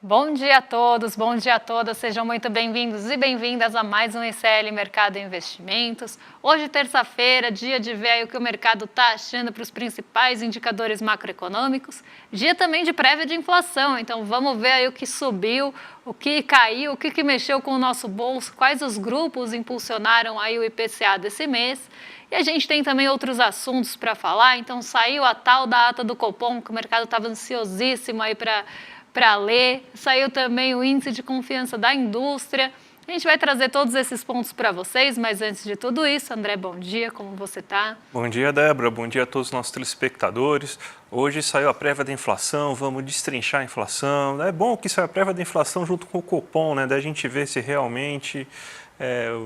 Bom dia a todos, bom dia a todas, sejam muito bem-vindos e bem-vindas a mais um ICL Mercado e Investimentos. Hoje, terça-feira, dia de ver aí o que o mercado está achando para os principais indicadores macroeconômicos. Dia também de prévia de inflação, então vamos ver aí o que subiu, o que caiu, o que mexeu com o nosso bolso, quais os grupos impulsionaram aí o IPCA desse mês. E a gente tem também outros assuntos para falar, então saiu a tal da ata do Copom, que o mercado estava ansiosíssimo aí para ler. Saiu também o índice de confiança da indústria. A gente vai trazer todos esses pontos para vocês, mas antes de tudo isso, André, bom dia, como você está? Bom dia, Débora, bom dia a todos os nossos telespectadores. Hoje saiu a prévia da inflação, vamos destrinchar a inflação. É bom que saia a prévia da inflação junto com o Copom, né? Da gente ver se realmente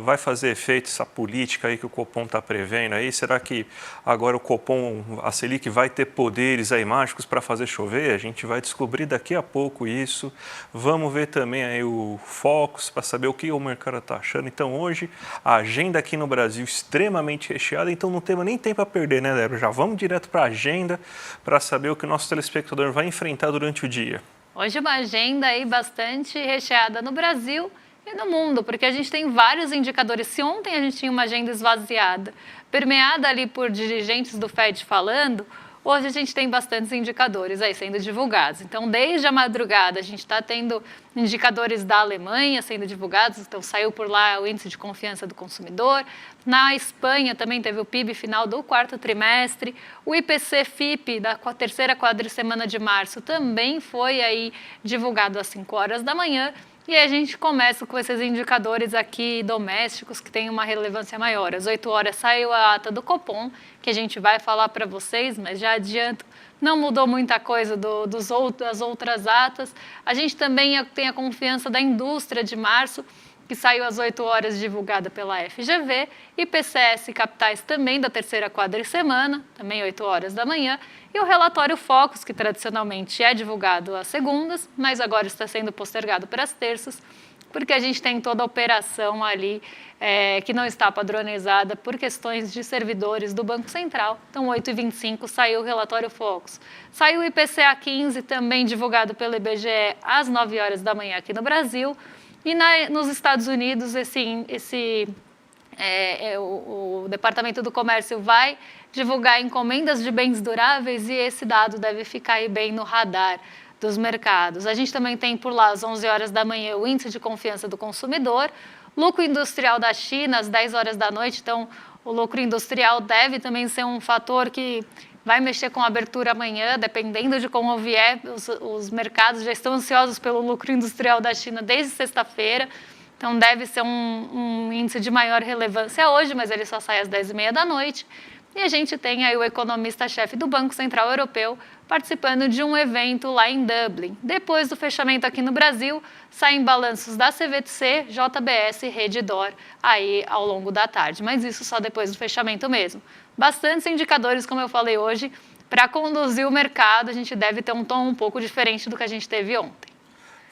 vai fazer efeito essa política aí que o Copom está prevendo aí. Será que agora o Copom, a Selic, vai ter poderes aí mágicos para fazer chover? A gente vai descobrir daqui a pouco isso. Vamos ver também aí o Focus para saber o que o mercado está achando. Então hoje a agenda aqui no Brasil extremamente recheada, então não temos nem tempo a perder, né, Débora? Já vamos direto para a agenda para saber o que o nosso telespectador vai enfrentar durante o dia. Hoje uma agenda aí bastante recheada no Brasil e no mundo, porque a gente tem vários indicadores. Se ontem a gente tinha uma agenda esvaziada, permeada ali por dirigentes do Fed falando, hoje a gente tem bastantes indicadores aí sendo divulgados. Então, desde a madrugada, a gente está tendo indicadores da Alemanha sendo divulgados. Então, saiu por lá o índice de confiança do consumidor. Na Espanha também teve o PIB final do quarto trimestre. O IPC-FIP da terceira quadricemana de março também foi aí divulgado às 5 horas da manhã. E a gente começa com esses indicadores aqui domésticos que têm uma relevância maior. Às 8 horas saiu a ata do Copom, que a gente vai falar para vocês, mas já adianto, não mudou muita coisa das outras atas. A gente também tem a confiança da indústria de março, que saiu às 8 horas, divulgada pela FGV, e PCS Capitais também da terceira quadricemana, também 8 horas da manhã, e o relatório Focus, que tradicionalmente é divulgado às segundas, mas agora está sendo postergado para as terças, porque a gente tem toda a operação ali que não está padronizada por questões de servidores do Banco Central. Então, 8h25 saiu o relatório Focus. Saiu o IPCA 15, também divulgado pelo IBGE, às 9 horas da manhã aqui no Brasil. E nos Estados Unidos, o Departamento do Comércio vai divulgar encomendas de bens duráveis e esse dado deve ficar aí bem no radar dos mercados. A gente também tem por lá, às 11 horas da manhã, o índice de confiança do consumidor, lucro industrial da China, às 10 horas da noite. Então, o lucro industrial deve também ser um fator que vai mexer com a abertura amanhã, dependendo de como vier. Os mercados já estão ansiosos pelo lucro industrial da China desde sexta-feira, então deve ser um índice de maior relevância hoje, mas ele só sai às 10h30 da noite. E a gente tem aí o economista-chefe do Banco Central Europeu participando de um evento lá em Dublin. Depois do fechamento aqui no Brasil, saem balanços da CVC, JBS e Redditor aí ao longo da tarde, mas isso só depois do fechamento mesmo. Bastantes indicadores, como eu falei hoje, para conduzir o mercado. A gente deve ter um tom um pouco diferente do que a gente teve ontem.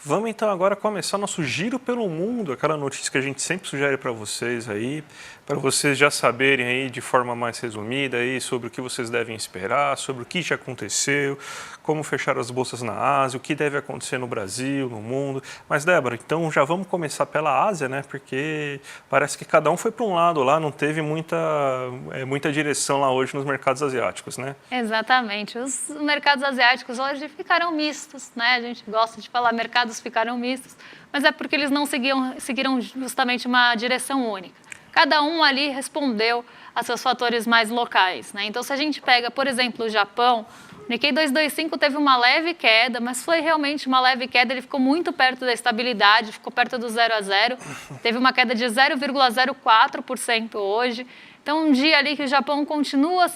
Vamos então agora começar nosso giro pelo mundo, aquela notícia que a gente sempre sugere para vocês aí, para vocês já saberem aí de forma mais resumida aí sobre o que vocês devem esperar, sobre o que já aconteceu, como fecharam as bolsas na Ásia, o que deve acontecer no Brasil, no mundo. Mas, Débora, então já vamos começar pela Ásia, né? Porque parece que cada um foi para um lado lá, não teve muita direção lá hoje nos mercados asiáticos, né? Exatamente. Os mercados asiáticos hoje ficaram mistos, né? A gente gosta de falar mercados ficaram mistos, mas é porque eles não seguiram justamente uma direção única. Cada um ali respondeu a seus fatores mais locais, né? Então, se a gente pega, por exemplo, o Japão, o Nikkei 225 teve uma leve queda, mas foi realmente uma leve queda, ele ficou muito perto da estabilidade, ficou perto do 0 a 0, teve uma queda de 0,04% hoje. Então, um dia ali que o Japão continua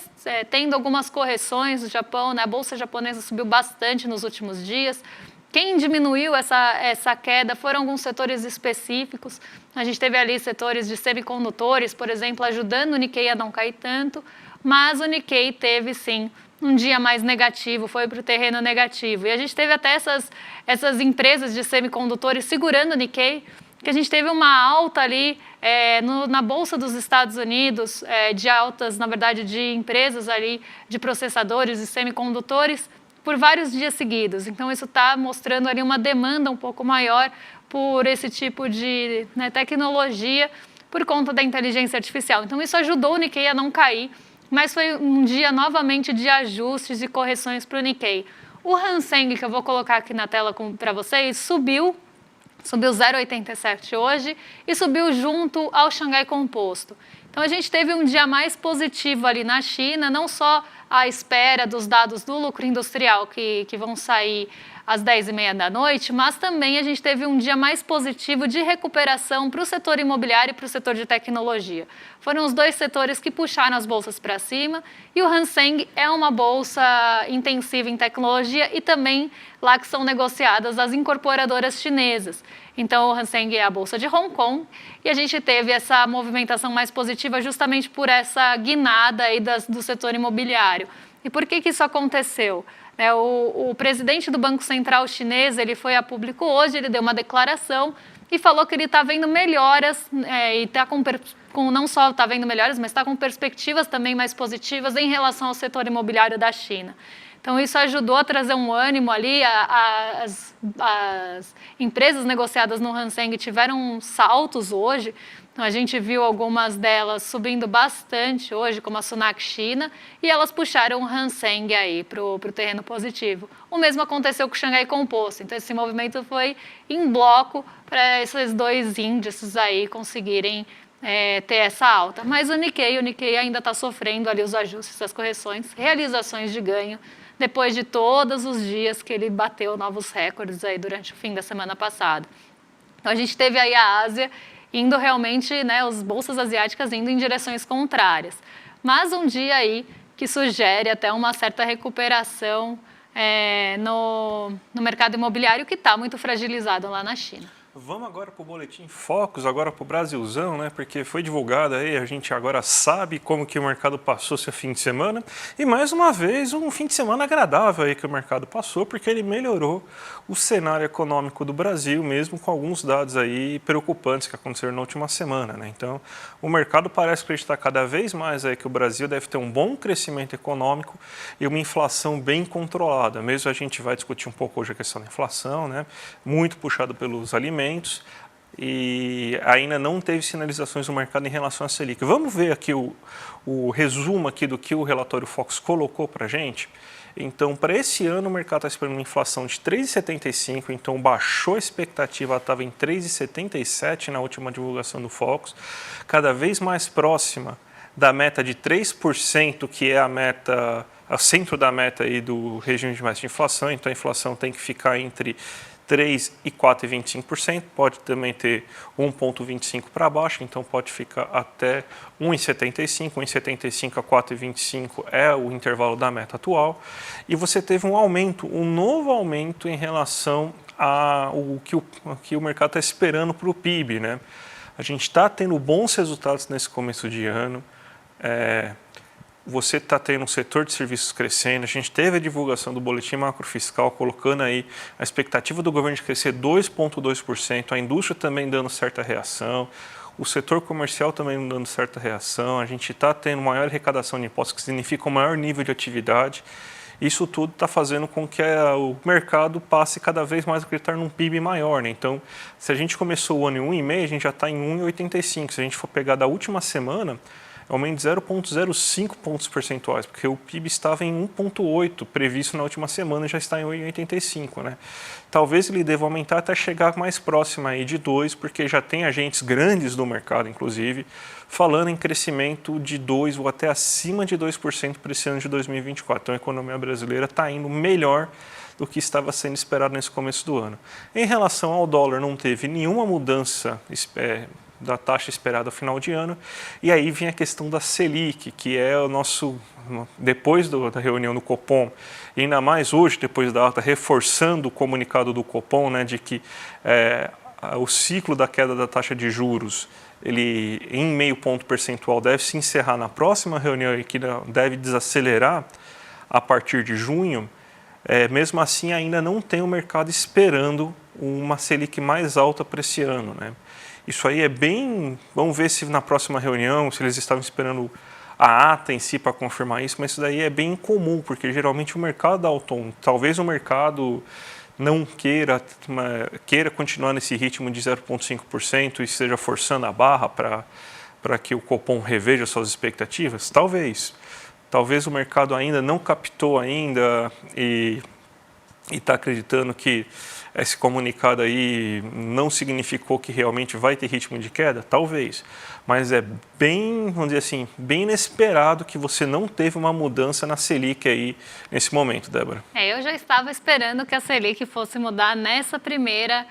tendo algumas correções, o Japão, né, a bolsa japonesa subiu bastante nos últimos dias. Quem diminuiu essa queda foram alguns setores específicos. A gente teve ali setores de semicondutores, por exemplo, ajudando o Nikkei a não cair tanto, mas o Nikkei teve, sim, um dia mais negativo, foi para o terreno negativo. E a gente teve até essas empresas de semicondutores segurando o Nikkei, que a gente teve uma alta ali na Bolsa dos Estados Unidos, de altas, na verdade, de empresas ali, de processadores e semicondutores, por vários dias seguidos. Então, isso está mostrando ali uma demanda um pouco maior por esse tipo de tecnologia por conta da inteligência artificial. Então, isso ajudou o Nikkei a não cair, mas foi um dia novamente de ajustes e correções para o Nikkei. O Hang Seng, que eu vou colocar aqui na tela para vocês, subiu 0,87 hoje e subiu junto ao Xangai Composto. Então, a gente teve um dia mais positivo ali na China, não só à espera dos dados do lucro industrial que vão sair às 10h30 da noite, mas também a gente teve um dia mais positivo de recuperação para o setor imobiliário e para o setor de tecnologia. Foram os dois setores que puxaram as bolsas para cima e o Hang Seng é uma bolsa intensiva em tecnologia e também lá que são negociadas as incorporadoras chinesas. Então, o Hang Seng é a bolsa de Hong Kong e a gente teve essa movimentação mais positiva justamente por essa guinada aí do setor imobiliário. E por que isso aconteceu? O presidente do Banco Central chinês, ele foi a público hoje, ele deu uma declaração e falou que ele está vendo melhoras e está não só está vendo melhoras, mas está com perspectivas também mais positivas em relação ao setor imobiliário da China. Então, isso ajudou a trazer um ânimo ali, as empresas negociadas no Hang Seng tiveram saltos hoje. Então, a gente viu algumas delas subindo bastante hoje, como a Sunac China, e elas puxaram o Hang Seng aí para o terreno positivo. O mesmo aconteceu com o Xangai Composto. Então, esse movimento foi em bloco para esses dois índices aí conseguirem ter essa alta. Mas o Nikkei ainda está sofrendo ali os ajustes, as correções, realizações de ganho, depois de todos os dias que ele bateu novos recordes aí durante o fim da semana passada. Então, a gente teve aí a Ásia indo realmente, as bolsas asiáticas indo em direções contrárias. Mas um dia aí que sugere até uma certa recuperação no mercado imobiliário que está muito fragilizado lá na China. Vamos agora para o Boletim Focus, agora para o Brasilzão, né? Porque foi divulgado aí, a gente agora sabe como que o mercado passou seu fim de semana. E mais uma vez, um fim de semana agradável aí que o mercado passou, porque ele melhorou o cenário econômico do Brasil, mesmo com alguns dados aí preocupantes que aconteceram na última semana, né? Então, o mercado parece acreditar cada vez mais aí que o Brasil deve ter um bom crescimento econômico e uma inflação bem controlada. Mesmo a gente vai discutir um pouco hoje a questão da inflação, né? Muito puxado pelos alimentos. E ainda não teve sinalizações no mercado em relação à Selic. Vamos ver aqui o resumo aqui do que o relatório Focus colocou para a gente. Então, para esse ano, o mercado está esperando uma inflação de 3,75, então baixou a expectativa, ela estava em 3,77 na última divulgação do Focus, cada vez mais próxima da meta de 3%, que é a meta, o centro da meta aí do regime de meta de inflação. Então, a inflação tem que ficar entre 3 e 4,25%, pode também ter 1,25 para baixo, então pode ficar até 1,75, 1,75 a 4,25 é o intervalo da meta atual. E você teve um aumento, um novo aumento em relação ao que o mercado está esperando para o PIB, né? A gente está tendo bons resultados nesse começo de ano. Você está tendo um setor de serviços crescendo, a gente teve a divulgação do boletim macrofiscal colocando aí a expectativa do governo de crescer 2,2%, a indústria também dando certa reação, o setor comercial também dando certa reação, a gente está tendo maior arrecadação de impostos, que significa um maior nível de atividade. Isso tudo está fazendo com que o mercado passe cada vez mais a acreditar num PIB maior, né? Então, se a gente começou o ano em 1,5, a gente já está em 1,85. Se a gente for pegar da última semana, aumento de 0,05 pontos percentuais, porque o PIB estava em 1,8, previsto na última semana, já está em 1,85, né? Talvez ele deva aumentar até chegar mais próximo aí de 2, porque já tem agentes grandes do mercado, inclusive, falando em crescimento de 2 ou até acima de 2% para esse ano de 2024. Então, a economia brasileira está indo melhor do que estava sendo esperado nesse começo do ano. Em relação ao dólar, não teve nenhuma mudança da taxa esperada ao final de ano, e aí vem a questão da Selic, que é o nosso, depois da reunião do Copom, e ainda mais hoje, depois da ata, reforçando o comunicado do Copom, né, de que o ciclo da queda da taxa de juros, ele em meio ponto percentual deve se encerrar na próxima reunião e que deve desacelerar a partir de junho. Mesmo assim, ainda não tem o mercado esperando uma Selic mais alta para esse ano, né? Isso aí é bem... Vamos ver se na próxima reunião, se eles estavam esperando a ata em si para confirmar isso, mas isso daí é bem incomum, porque geralmente o mercado dá o tom. Talvez o mercado não queira continuar nesse ritmo de 0,5% e esteja forçando a barra para que o Copom reveja suas expectativas? Talvez. Talvez o mercado ainda não captou ainda e está acreditando que esse comunicado aí não significou que realmente vai ter ritmo de queda? Talvez. Mas é bem, vamos dizer assim, bem inesperado que você não teve uma mudança na Selic aí nesse momento, Débora. Eu já estava esperando que a Selic fosse mudar nessa primeira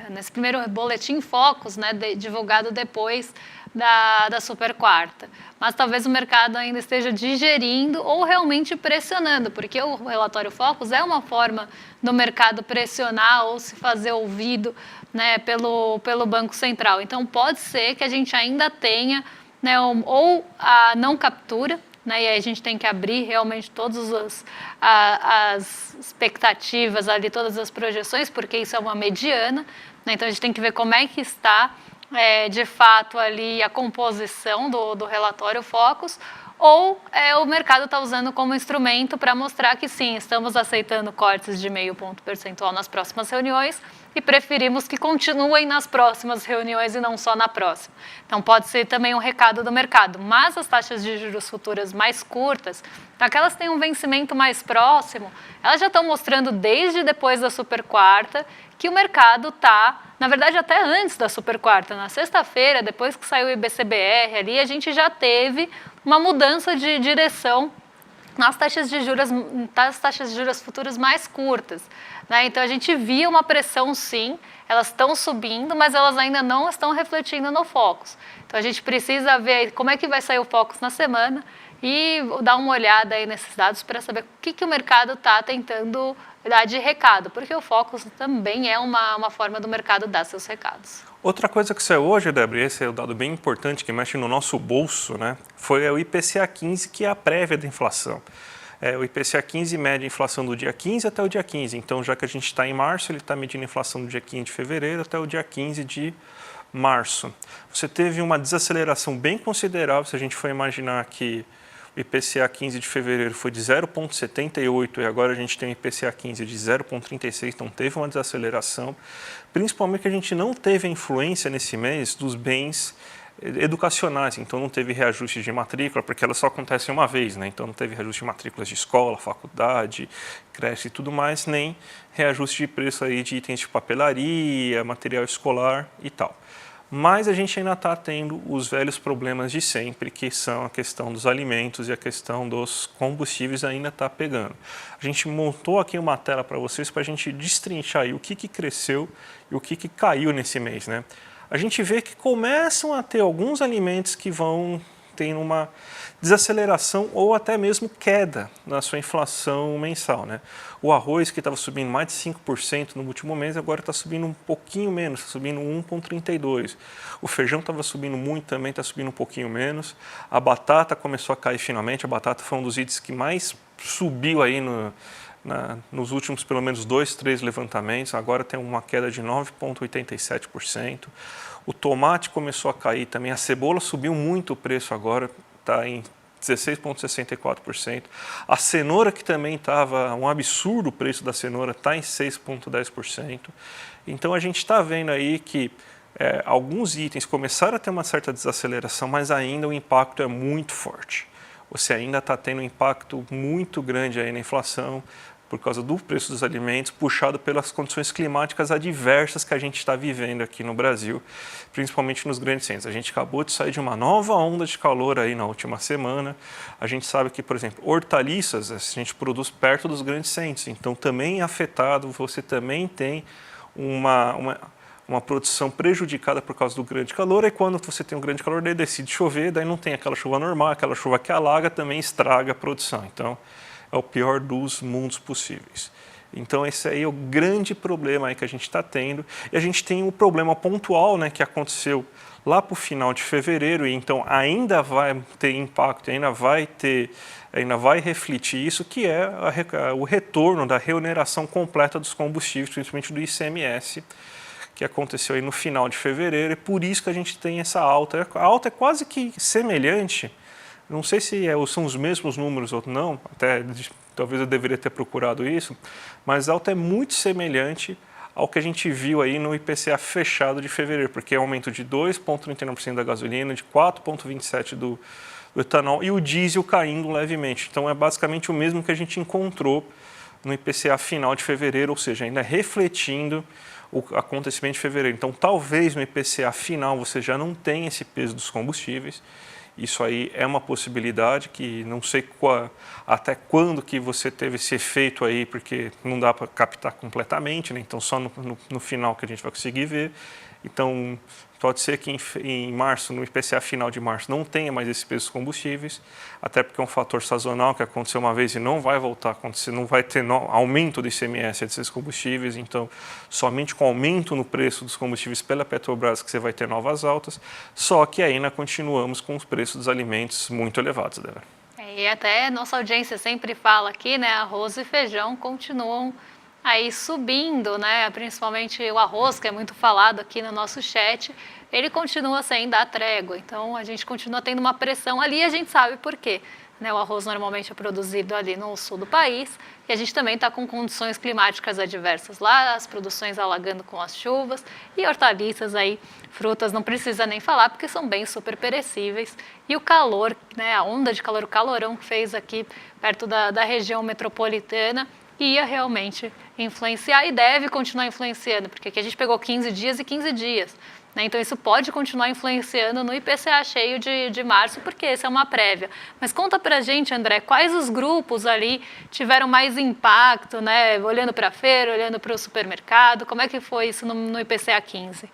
nesse primeiro boletim Focus, né, divulgado depois da super quarta. Mas talvez o mercado ainda esteja digerindo ou realmente pressionando, porque o relatório Focus é uma forma do mercado pressionar ou se fazer ouvido, né, pelo Banco Central. Então pode ser que a gente ainda tenha, né, ou a não captura, né, e aí a gente tem que abrir realmente todas as expectativas ali, todas as projeções, porque isso é uma mediana, né, então a gente tem que ver como é que está de fato ali a composição do relatório Focus, ou o mercado está usando como instrumento para mostrar que sim, estamos aceitando cortes de 0,5 ponto percentual nas próximas reuniões e preferimos que continuem nas próximas reuniões e não só na próxima. Então pode ser também um recado do mercado, mas as taxas de juros futuras mais curtas, aquelas que têm um vencimento mais próximo, elas já estão mostrando desde depois da super quarta que o mercado está, na verdade até antes da super quarta, na sexta-feira, depois que saiu o IBCBR ali, a gente já teve uma mudança de direção nas taxas de juros futuras mais curtas, né? Então a gente via uma pressão sim, elas estão subindo, mas elas ainda não estão refletindo no Focus. Então a gente precisa ver como é que vai sair o Focus na semana e dar uma olhada aí nesses dados para saber o que o mercado está tentando dar de recado, porque o Focus também é uma forma do mercado dar seus recados. Outra coisa que saiu hoje, Débora, esse é um dado bem importante que mexe no nosso bolso, né? Foi o IPCA 15, que é a prévia da inflação. O IPCA 15 mede a inflação do dia 15 até o dia 15. Então, já que a gente está em março, ele está medindo a inflação do dia 15 de fevereiro até o dia 15 de março. Você teve uma desaceleração bem considerável, se a gente for imaginar que o IPCA 15 de fevereiro foi de 0,78 e agora a gente tem o IPCA 15 de 0,36, então teve uma desaceleração. Principalmente que a gente não teve a influência nesse mês dos bens educacionais, então não teve reajuste de matrícula, porque elas só acontecem uma vez, né? Então não teve reajuste de matrículas de escola, faculdade, creche e tudo mais, nem reajuste de preço aí de itens de papelaria, material escolar e tal. Mas a gente ainda está tendo os velhos problemas de sempre, que são a questão dos alimentos e a questão dos combustíveis ainda está pegando. A gente montou aqui uma tela para vocês para a gente destrinchar aí o que cresceu e o que caiu nesse mês, né? A gente vê que começam a ter alguns alimentos que vão tendo uma desaceleração ou até mesmo queda na sua inflação mensal, né? O arroz, que estava subindo mais de 5% no último mês, agora está subindo um pouquinho menos, está subindo 1,32%. O feijão estava subindo muito também, está subindo um pouquinho menos. A batata começou a cair finalmente, a batata foi um dos itens que mais subiu aí nos últimos pelo menos 2, 3 levantamentos, agora tem uma queda de 9,87%. O tomate começou a cair também, a cebola subiu muito o preço agora, está em 16,64%. A cenoura, que também estava um absurdo o preço da cenoura, está em 6,10%. Então a gente está vendo aí que alguns itens começaram a ter uma certa desaceleração, mas ainda o impacto é muito forte. Você ainda está tendo um impacto muito grande aí na inflação, por causa do preço dos alimentos, puxado pelas condições climáticas adversas que a gente está vivendo aqui no Brasil, principalmente nos grandes centros. A gente acabou de sair de uma nova onda de calor aí na última semana. A gente sabe que, por exemplo, hortaliças a gente produz perto dos grandes centros, então também é afetado, você também tem uma produção prejudicada por causa do grande calor, e quando você tem um grande calor, daí decide chover, daí não tem aquela chuva normal, aquela chuva que alaga também estraga a produção. Então, é o pior dos mundos possíveis. Então esse aí é o grande problema aí que a gente está tendo. E a gente tem um problema pontual, né, que aconteceu lá para o final de fevereiro, e então ainda vai ter impacto, ainda vai refletir isso, que é o retorno da reoneração completa dos combustíveis, principalmente do ICMS, que aconteceu aí no final de fevereiro, e por isso que a gente tem essa alta. A alta é quase que semelhante, não sei se são os mesmos números ou não, até talvez eu deveria ter procurado isso, mas a alta é muito semelhante ao que a gente viu aí no IPCA fechado de fevereiro, porque é um aumento de 2,39% da gasolina, de 4,27% do etanol e o diesel caindo levemente. Então é basicamente o mesmo que a gente encontrou no IPCA final de fevereiro, ou seja, ainda refletindo o acontecimento de fevereiro. Então talvez no IPCA final você já não tenha esse peso dos combustíveis. Isso aí é uma possibilidade que não sei até quando que você teve esse efeito aí, porque não dá para captar completamente, né? Então só no final que a gente vai conseguir ver. Então pode ser que em março, no IPCA final de março, não tenha mais esse peso dos combustíveis, até porque é um fator sazonal que aconteceu uma vez e não vai voltar a acontecer, não vai ter aumento do ICMS desses combustíveis, então somente com aumento no preço dos combustíveis pela Petrobras que você vai ter novas altas, só que ainda continuamos com os preços dos alimentos muito elevados, Débora. E até nossa audiência sempre fala aqui, né, arroz e feijão continuam aí subindo, né, principalmente o arroz, que é muito falado aqui no nosso chat, ele continua sem dar trégua, então a gente continua tendo uma pressão ali e a gente sabe por quê. Né, o arroz normalmente é produzido ali no sul do país e a gente também está com condições climáticas adversas lá, as produções alagando com as chuvas e hortaliças aí, frutas não precisa nem falar porque são bem super perecíveis e o calor, né, a onda de calor, o calorão que fez aqui perto da região metropolitana ia realmente influenciar e deve continuar influenciando, porque aqui a gente pegou 15 dias e 15 dias. Né? Então, isso pode continuar influenciando no IPCA cheio de março, porque essa é uma prévia. Mas conta pra gente, André, quais os grupos ali tiveram mais impacto, né? Olhando para a feira, olhando para o supermercado, como é que foi isso no IPCA 15?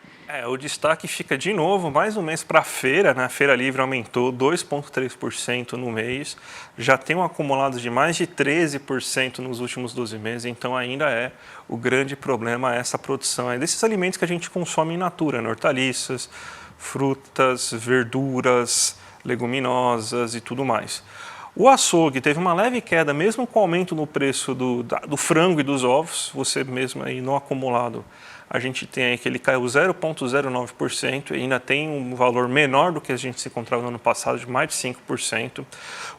O destaque fica de novo, mais um mês para a feira, né? A Feira Livre aumentou 2,3% no mês, já tem um acumulado de mais de 13% nos últimos 12 meses, então ainda é o grande problema essa produção desses alimentos que a gente consome in natura, né? Hortaliças, frutas, verduras, leguminosas e tudo mais. O açougue teve uma leve queda, mesmo com o aumento no preço do frango e dos ovos, você mesmo aí no acumulado, a gente tem aí que ele caiu 0,09% e ainda tem um valor menor do que a gente se encontrava no ano passado, de mais de 5%.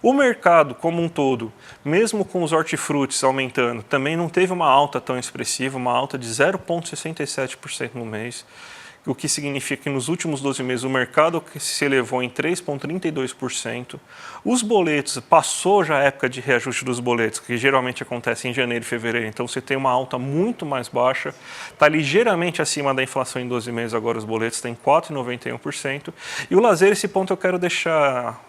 O mercado como um todo, mesmo com os hortifrutis aumentando, também não teve uma alta tão expressiva, uma alta de 0,67% no mês. O que significa que nos últimos 12 meses o mercado se elevou em 3,32%. Os boletos, passou já a época de reajuste dos boletos, que geralmente acontece em janeiro e fevereiro, então você tem uma alta muito mais baixa, está ligeiramente acima da inflação em 12 meses, agora os boletos têm 4,91%. E o lazer, esse ponto eu quero deixar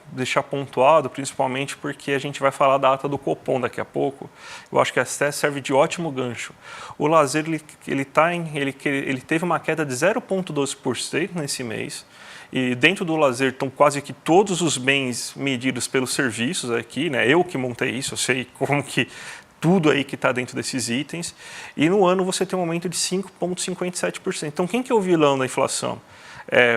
pontuado, principalmente porque a gente vai falar da ata do Copom daqui a pouco. Eu acho que até serve de ótimo gancho. O lazer ele teve uma queda de 0,12% nesse mês. E dentro do lazer estão quase que todos os bens medidos pelos serviços aqui, né? Eu que montei isso, eu sei como que tudo aí que está dentro desses itens. E no ano você tem um aumento de 5,57%. Então quem que é o vilão da inflação?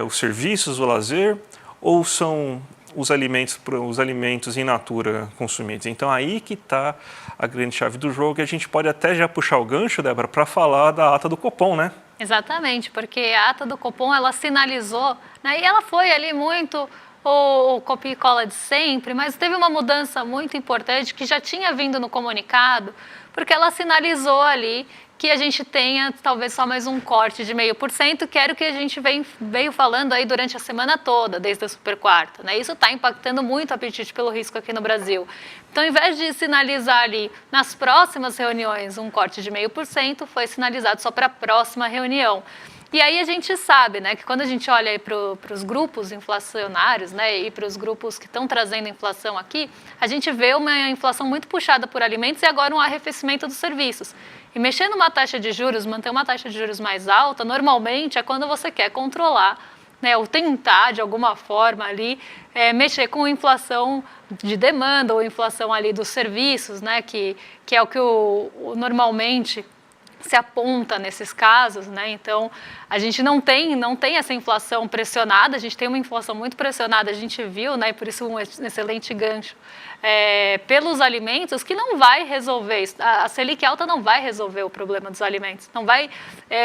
Os serviços, o lazer ou são os alimentos in natura consumidos? Então aí que está a grande chave do jogo e a gente pode até já puxar o gancho, Débora, para falar da ata do Copom, né? Exatamente, porque a ata do Copom, ela sinalizou, né, e ela foi ali muito o copia e cola de sempre, mas teve uma mudança muito importante que já tinha vindo no comunicado, porque ela sinalizou ali que a gente tenha talvez só mais um corte de 0,5%, que era o que a gente veio falando aí durante a semana toda, desde a super quarta. Né? Isso está impactando muito o apetite pelo risco aqui no Brasil. Então, ao invés de sinalizar ali nas próximas reuniões um corte de 0,5%, foi sinalizado só para a próxima reunião. E aí a gente sabe, né, que quando a gente olha para os grupos inflacionários, né, e para os grupos que estão trazendo inflação aqui, a gente vê uma inflação muito puxada por alimentos e agora um arrefecimento dos serviços. E mexer numa taxa de juros, manter uma taxa de juros mais alta, normalmente é quando você quer controlar, né, ou tentar de alguma forma ali mexer com inflação de demanda ou inflação ali dos serviços, né, que é o que normalmente se aponta nesses casos, né? Então, a gente não tem essa inflação pressionada, a gente tem uma inflação muito pressionada, a gente viu, né? E por isso um excelente gancho, pelos alimentos, que não vai resolver, a Selic alta não vai resolver o problema dos alimentos, não vai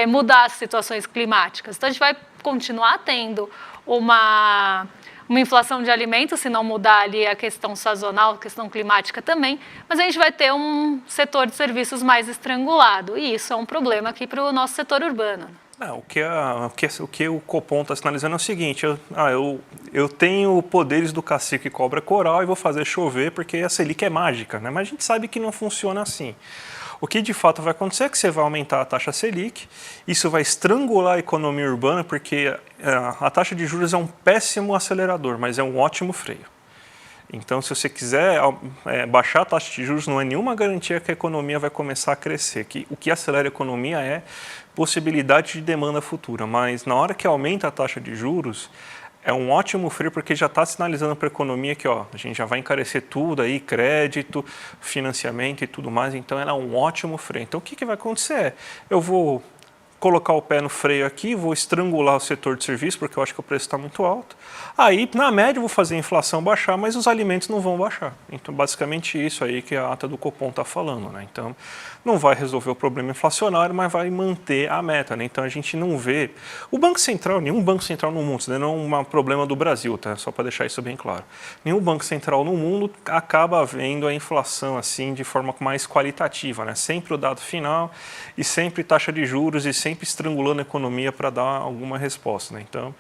mudar as situações climáticas. Então, a gente vai continuar tendo uma inflação de alimentos, se não mudar ali a questão sazonal, a questão climática também, mas a gente vai ter um setor de serviços mais estrangulado, e isso é um problema aqui para o nosso setor urbano. O que o Copom está sinalizando é o seguinte, eu tenho poderes do cacique cobra coral e vou fazer chover porque a Selic é mágica, né? Mas a gente sabe que não funciona assim. O que de fato vai acontecer é que você vai aumentar a taxa Selic, isso vai estrangular a economia urbana, porque a taxa de juros é um péssimo acelerador, mas é um ótimo freio. Então, se você quiser baixar a taxa de juros, não é nenhuma garantia que a economia vai começar a crescer. O que acelera a economia é possibilidade de demanda futura, mas na hora que aumenta a taxa de juros, é um ótimo freio porque já está sinalizando para a economia que a gente já vai encarecer tudo aí, crédito, financiamento e tudo mais, então ela é um ótimo freio. Então o que vai acontecer? Eu vou colocar o pé no freio aqui, vou estrangular o setor de serviço porque eu acho que o preço está muito alto. Aí, na média, eu vou fazer a inflação baixar, mas os alimentos não vão baixar. Então, basicamente isso aí que a ata do Copom está falando, né? Então, não vai resolver o problema inflacionário, mas vai manter a meta, né? Então, a gente não vê... O Banco Central, nenhum Banco Central no mundo, isso não é um problema do Brasil, tá? Só para deixar isso bem claro. Nenhum Banco Central no mundo acaba vendo a inflação assim de forma mais qualitativa, né? Sempre o dado final e sempre taxa de juros e sempre estrangulando a economia para dar alguma resposta, né? Então,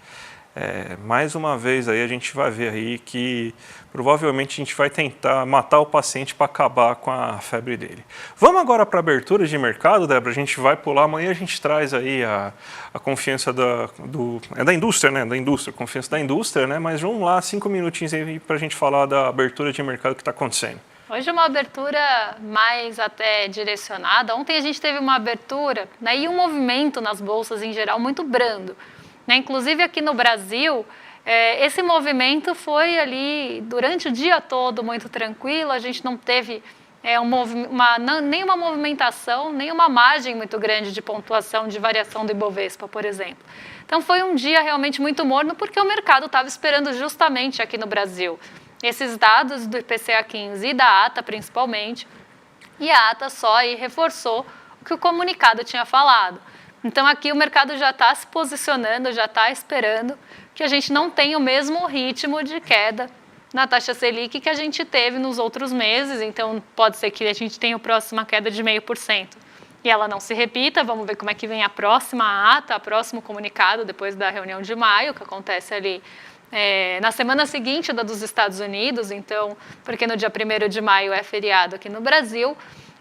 mais uma vez aí a gente vai ver aí que provavelmente a gente vai tentar matar o paciente para acabar com a febre dele. Vamos agora para a abertura de mercado, Débora, a gente vai pular, amanhã a gente traz aí a confiança da indústria, né? Confiança da indústria, né? Mas vamos lá, 5 minutinhos aí para a gente falar da abertura de mercado que está acontecendo. Hoje é uma abertura mais até direcionada. Ontem a gente teve uma abertura, né, e um movimento nas bolsas em geral muito brando. Né? Inclusive aqui no Brasil, esse movimento foi ali durante o dia todo muito tranquilo, a gente não teve nenhuma movimentação, nenhuma margem muito grande de pontuação de variação do Ibovespa, por exemplo. Então foi um dia realmente muito morno porque o mercado estava esperando justamente aqui no Brasil esses dados do IPCA 15 e da ata principalmente, e a ata só aí reforçou o que o comunicado tinha falado. Então, aqui o mercado já está se posicionando, já está esperando que a gente não tenha o mesmo ritmo de queda na taxa Selic que a gente teve nos outros meses. Então, pode ser que a gente tenha a próxima queda de 0,5%. E ela não se repita, vamos ver como é que vem a próxima ata, o próximo comunicado depois da reunião de maio, que acontece ali na semana seguinte da dos Estados Unidos, então, porque no dia 1º de maio é feriado aqui no Brasil.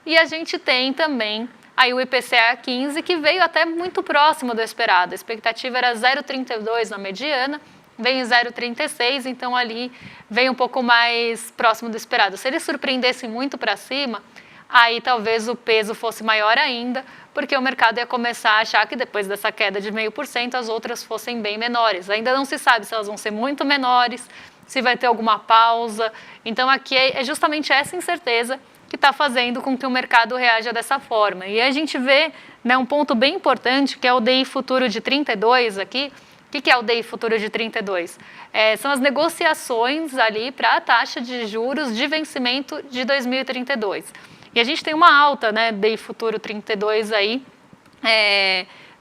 E a gente tem também aí o IPCA 15, que veio até muito próximo do esperado. A expectativa era 0,32 na mediana, veio em 0,36, então ali veio um pouco mais próximo do esperado. Se ele surpreendesse muito para cima, aí talvez o peso fosse maior ainda, porque o mercado ia começar a achar que depois dessa queda de 0,5%, as outras fossem bem menores. Ainda não se sabe se elas vão ser muito menores, se vai ter alguma pausa. Então aqui é justamente essa incerteza que está fazendo com que o mercado reaja dessa forma. E a gente vê, né, um ponto bem importante, que é o DI futuro de 32 aqui. O que é o DI futuro de 32? São as negociações ali para a taxa de juros de vencimento de 2032. E a gente tem uma alta, né, DI futuro 32 aí,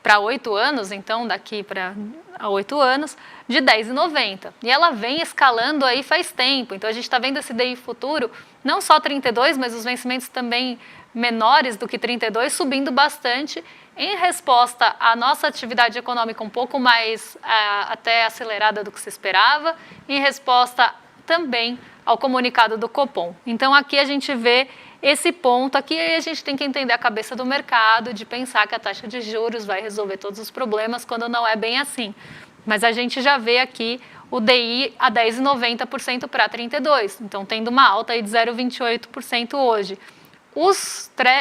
para 8 anos, então daqui para 8 anos, de 10,90. E ela vem escalando aí faz tempo. Então a gente está vendo esse DI futuro, não só 32, mas os vencimentos também menores do que 32, subindo bastante em resposta à nossa atividade econômica um pouco mais até acelerada do que se esperava, em resposta também ao comunicado do Copom. Então aqui a gente vê esse ponto, aqui a gente tem que entender a cabeça do mercado, de pensar que a taxa de juros vai resolver todos os problemas, quando não é bem assim. Mas a gente já vê aqui o DI a 10,90% para 32, então tendo uma alta aí de 0,28% hoje.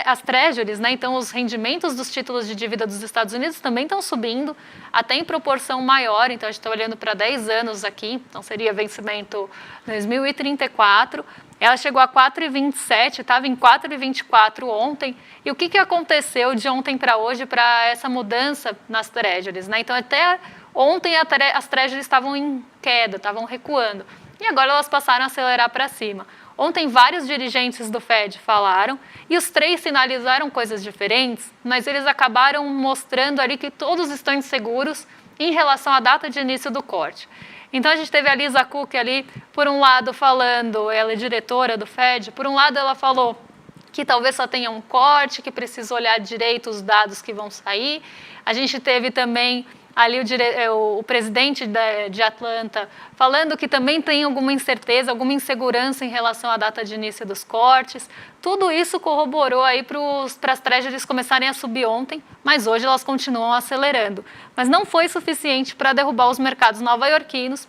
As treasuries, né, então os rendimentos dos títulos de dívida dos Estados Unidos também estão subindo, até em proporção maior, então a gente está olhando para 10 anos aqui, então seria vencimento 2034, ela chegou a 4,27, estava em 4,24 ontem, e o que aconteceu de ontem para hoje para essa mudança nas treasuries, né? Então até ontem as treasuries estavam em queda, estavam recuando, e agora elas passaram a acelerar para cima. Ontem, vários dirigentes do Fed falaram e os três sinalizaram coisas diferentes, mas eles acabaram mostrando ali que todos estão inseguros em relação à data de início do corte. Então, a gente teve a Lisa Cook ali, por um lado, falando, ela é diretora do Fed, por um lado, ela falou que talvez só tenha um corte, que precisa olhar direito os dados que vão sair. A gente teve também ali o presidente de Atlanta falando que também tem alguma incerteza, alguma insegurança em relação à data de início dos cortes. Tudo isso corroborou aí para as treasuries começarem a subir ontem, mas hoje elas continuam acelerando. Mas não foi suficiente para derrubar os mercados nova-iorquinos,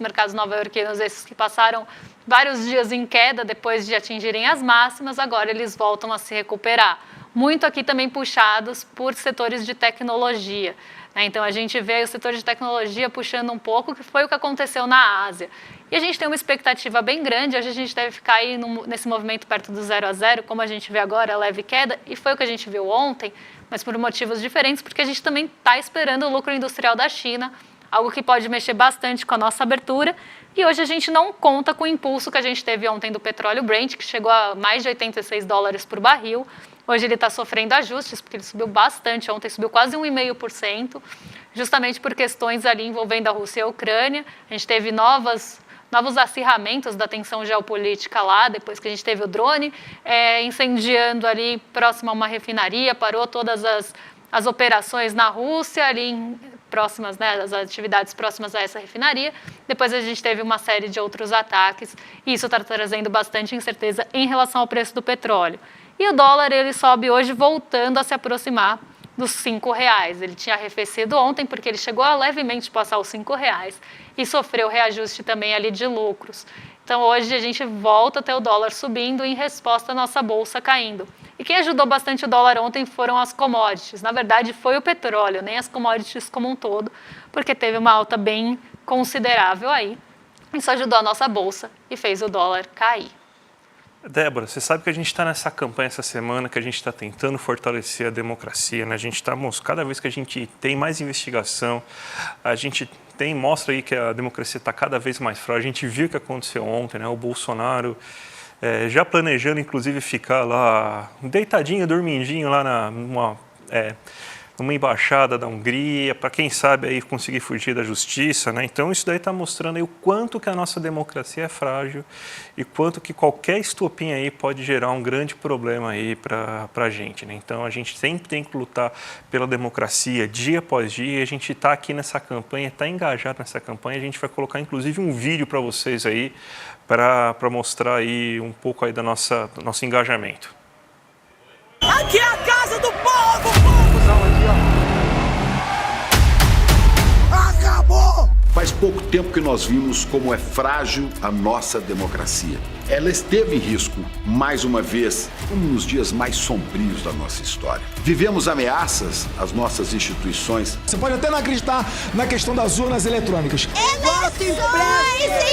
esses que passaram vários dias em queda depois de atingirem as máximas, agora eles voltam a se recuperar. Muito aqui também puxados por setores de tecnologia. Então, a gente vê o setor de tecnologia puxando um pouco, que foi o que aconteceu na Ásia. E a gente tem uma expectativa bem grande, hoje a gente deve ficar aí nesse movimento perto do 0 a 0, como a gente vê agora, a leve queda, e foi o que a gente viu ontem, mas por motivos diferentes, porque a gente também está esperando o lucro industrial da China, algo que pode mexer bastante com a nossa abertura, e hoje a gente não conta com o impulso que a gente teve ontem do petróleo Brent, que chegou a mais de $86 por barril. Hoje ele está sofrendo ajustes, porque ele subiu bastante, ontem subiu quase 1,5%, justamente por questões ali envolvendo a Rússia e a Ucrânia. A gente teve novos acirramentos da tensão geopolítica lá, depois que a gente teve o drone incendiando ali próximo a uma refinaria, parou todas as operações na Rússia, ali próximas, né, as atividades próximas a essa refinaria. Depois a gente teve uma série de outros ataques, e isso está trazendo bastante incerteza em relação ao preço do petróleo. E o dólar, ele sobe hoje voltando a se aproximar dos R$5. Ele tinha arrefecido ontem porque ele chegou a levemente passar os R$5 e sofreu reajuste também ali de lucros. Então hoje a gente volta a ter o dólar subindo em resposta à nossa bolsa caindo. E quem ajudou bastante o dólar ontem foram as commodities. Na verdade foi o petróleo, nem as commodities como um todo, porque teve uma alta bem considerável aí. Isso ajudou a nossa bolsa e fez o dólar cair. Débora, você sabe que a gente está nessa campanha essa semana que a gente está tentando fortalecer a democracia, né? A gente está, cada vez que a gente tem mais investigação, a gente mostra aí que a democracia está cada vez mais frágil. A gente viu o que aconteceu ontem, né? O Bolsonaro já planejando, inclusive, ficar lá deitadinho, dormindinho lá numa embaixada da Hungria, para quem sabe aí conseguir fugir da justiça, né? Então isso daí está mostrando aí o quanto que a nossa democracia é frágil e quanto que qualquer estopim aí pode gerar um grande problema aí para a gente, né? Então a gente sempre tem que lutar pela democracia dia após dia. A gente está aqui nessa campanha, está engajado nessa campanha. A gente vai colocar inclusive um vídeo para vocês aí para mostrar aí um pouco aí do nosso engajamento. Aqui é a casa do povo! Acabou! Faz pouco tempo que nós vimos como é frágil a nossa democracia. Ela esteve em risco, mais uma vez, como nos dias mais sombrios da nossa história. Vivemos ameaças às nossas instituições. Você pode até não acreditar na questão das urnas eletrônicas. Eleições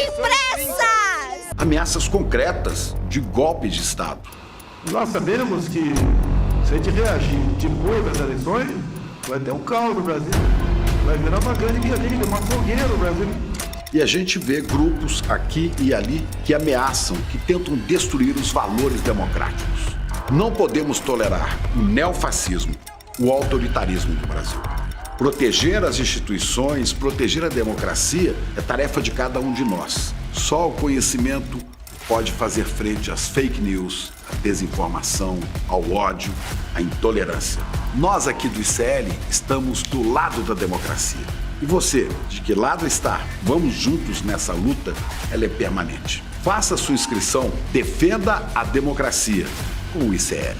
impressas! Ameaças concretas de golpe de Estado. Nós sabemos que se a gente reagir depois das eleições, vai ter um caos no Brasil. Vai virar uma grande guerrilha, uma fogueira no Brasil. E a gente vê grupos aqui e ali que ameaçam, que tentam destruir os valores democráticos. Não podemos tolerar o neofascismo, o autoritarismo do Brasil. Proteger as instituições, proteger a democracia é tarefa de cada um de nós. Só o conhecimento pode fazer frente às fake news, à desinformação, ao ódio, à intolerância. Nós aqui do ICL estamos do lado da democracia. E você, de que lado está? Vamos juntos nessa luta, ela é permanente. Faça sua inscrição, defenda a democracia com o ICL.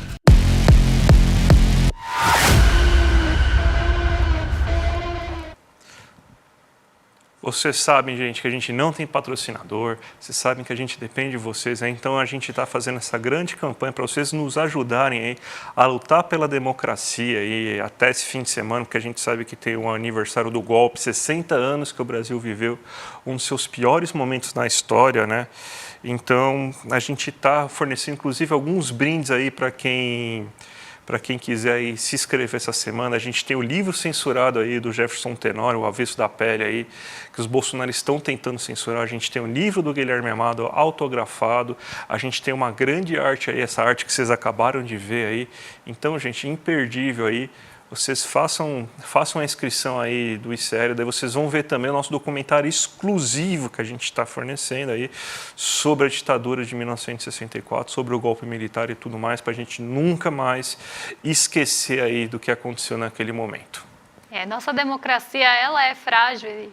Vocês sabem, gente, que a gente não tem patrocinador, vocês sabem que a gente depende de vocês, né? Então a gente está fazendo essa grande campanha para vocês nos ajudarem aí a lutar pela democracia e até esse fim de semana, porque a gente sabe que tem o aniversário do golpe, 60 anos que o Brasil viveu um dos seus piores momentos na história, né? Então a gente está fornecendo inclusive alguns brindes aí para quem quiser aí se inscrever essa semana. A gente tem o livro censurado aí do Jefferson Tenório, O Avesso da Pele, aí, que os bolsonaristas estão tentando censurar. A gente tem o livro do Guilherme Amado autografado. A gente tem uma grande arte aí, essa arte que vocês acabaram de ver aí. Então, gente, imperdível aí. Vocês façam a inscrição aí do ICL, daí vocês vão ver também o nosso documentário exclusivo que a gente está fornecendo aí sobre a ditadura de 1964, sobre o golpe militar e tudo mais, para a gente nunca mais esquecer aí do que aconteceu naquele momento. Nossa democracia, ela é frágil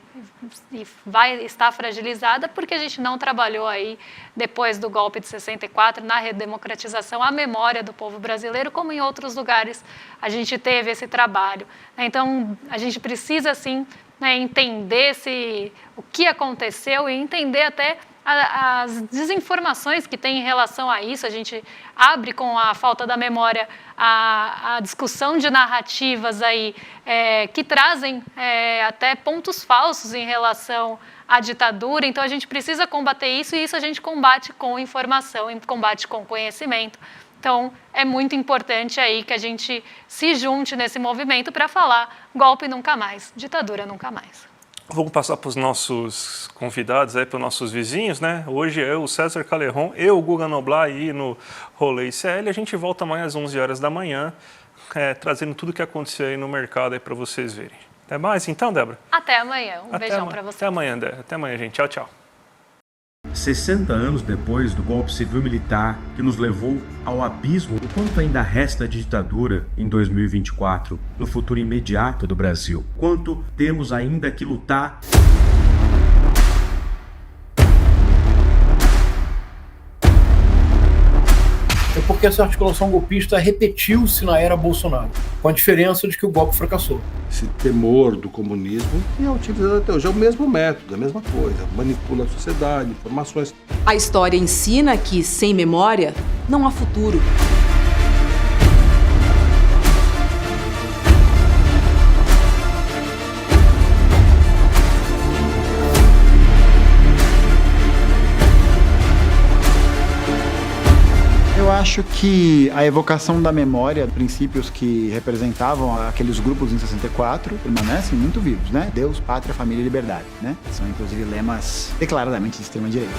e vai estar fragilizada porque a gente não trabalhou aí, depois do golpe de 64, na redemocratização, a memória do povo brasileiro, como em outros lugares a gente teve esse trabalho. Então, a gente precisa, sim, entender o que aconteceu e entender até as desinformações que tem em relação a isso. A gente abre com a falta da memória a discussão de narrativas aí, que trazem até pontos falsos em relação à ditadura. Então a gente precisa combater isso, e isso a gente combate com informação, combate com conhecimento. Então é muito importante aí que a gente se junte nesse movimento para falar golpe nunca mais, ditadura nunca mais. Vamos passar para os nossos convidados, para os nossos vizinhos, né? Hoje é o César Caleron, eu, o Guga Noblar, aí no Rolê ICL. A gente volta amanhã às 11 horas da manhã, trazendo tudo o que aconteceu aí no mercado para vocês verem. Até mais então, Débora? Até amanhã. Beijão para vocês. Até amanhã, Débora. Até amanhã, gente. Tchau, tchau. 60 anos depois do golpe civil-militar que nos levou ao abismo, o quanto ainda resta de ditadura em 2024, no futuro imediato do Brasil? Quanto temos ainda que lutar? É porque essa articulação golpista repetiu-se na era Bolsonaro, com a diferença de que o golpe fracassou. Esse temor do comunismo é utilizado até hoje, é o mesmo método, a mesma coisa, manipula a sociedade, informações. A história ensina que, sem memória, não há futuro. Eu acho que a evocação da memória, princípios que representavam aqueles grupos em 64, permanecem muito vivos, né? Deus, pátria, família e liberdade, né? São inclusive lemas declaradamente de extrema direita.